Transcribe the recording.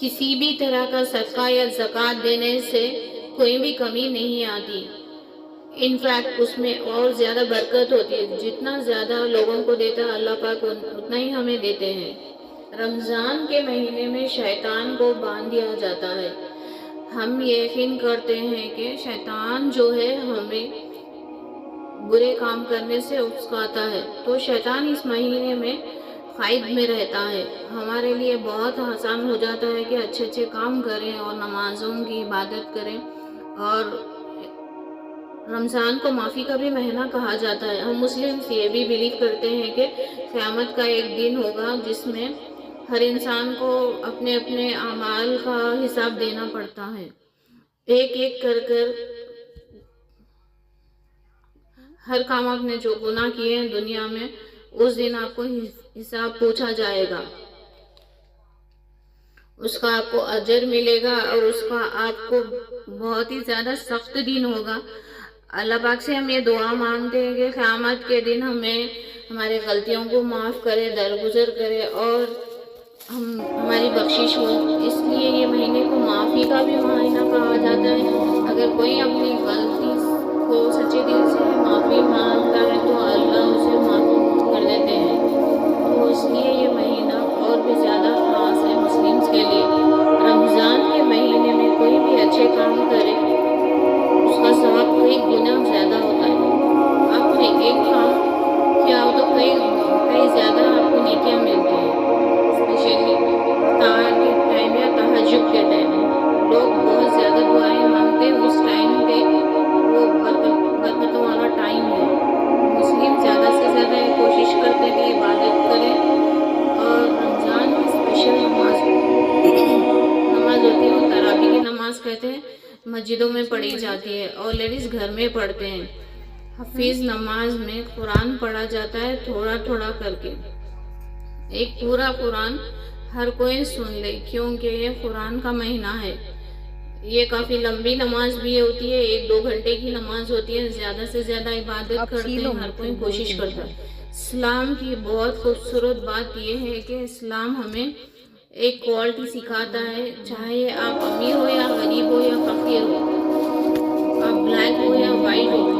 کسی بھی طرح کا صدقہ یا زکوٰۃ دینے سے کوئی بھی کمی نہیں آتی، انفیکٹ اس میں اور زیادہ برکت ہوتی ہے۔ جتنا زیادہ لوگوں کو دیتا ہے اللہ پاک اتنا ہی ہمیں دیتے ہیں۔ رمضان کے مہینے میں شیطان کو باندھ دیا جاتا ہے۔ ہم یقین کرتے ہیں کہ شیطان جو ہے ہمیں برے کام کرنے سے اکساتا ہے، تو شیطان اس مہینے میں قید میں رہتا ہے۔ ہمارے لیے بہت آسان ہو جاتا ہے کہ اچھے اچھے کام کریں اور نمازوں کی عبادت کریں، اور رمضان کو معافی کا بھی مہینہ کہا جاتا ہے۔ ہم مسلمز یہ بھی بلیو کرتے ہیں کہ قیامت کا ایک دن ہوگا جس میں ہر انسان کو اپنے اپنے اعمال کا حساب دینا پڑتا ہے، ایک ایک کر ہر کام آپ نے جو گناہ کیے ہیں دنیا میں، اس دن آپ کو حساب پوچھا جائے گا، اس کا آپ کو اجر ملے گا، اور اس کا آپ کو بہت ہی زیادہ سخت دن ہوگا۔ اللہ پاک سے ہم یہ دعا مانگتے ہیں کہ قیامت کے دن ہمیں ہمارے غلطیوں کو معاف کرے، درگزر کرے، اور ہماری بخشش ہو۔ اس لیے یہ مہینے کو معافی کا بھی مہینہ کہا جاتا ہے۔ اگر کوئی اپنی غلطی کو سچے دل سے معافی مانگتا ہے تو اللہ اسے معاف کر دیتے ہیں، تو اس لیے یہ مہینہ اور بھی زیادہ خاص ہے مسلمز کے لیے۔ رمضان کے مہینے میں کوئی بھی اچھے کام کرے اس کا ثواب کئی گنا زیادہ ہوتا ہے۔ آپ نے ایک کام کیا ہو تو کئی زیادہ آپ کو نیکیاں ملتی ہیں، اسپیشلی افطار کے ٹائم یا تہجد کے ٹائم لوگ بہت زیادہ دعائیں مانگتے ہیں۔ اس ٹائم پہ وہ برکتوں والا ٹائم ہے۔ مسلم زیادہ سے زیادہ یہ کوشش کرتے ہیں کہ عبادت کریں، اور رمضان کی اسپیشل نماز ہوتی ہے، وہ تراویح کی نماز کہتے ہیں، مسجدوں میں پڑھی جاتی ہے، اور لیڈیز گھر میں پڑھتے ہیں۔ حفیظ نماز میں قرآن پڑھا جاتا ہے تھوڑا تھوڑا کر کے، ایک پورا قرآن ہر کوئی سن لے، کیونکہ یہ قرآن کا مہینہ ہے۔ یہ کافی لمبی نماز بھی ہوتی ہے، 1-2 گھنٹے کی نماز ہوتی ہے، زیادہ سے زیادہ عبادت کرتے ہیں، ہر کوئی کوشش کرتا ہے۔ اسلام کی بہت خوبصورت بات یہ ہے کہ اسلام ہمیں ایک کوالٹی سکھاتا ہے، چاہے آپ امیر ہو یا غریب ہو یا فقیر ہو، آپ بلیک ہو یا وائٹ ہو،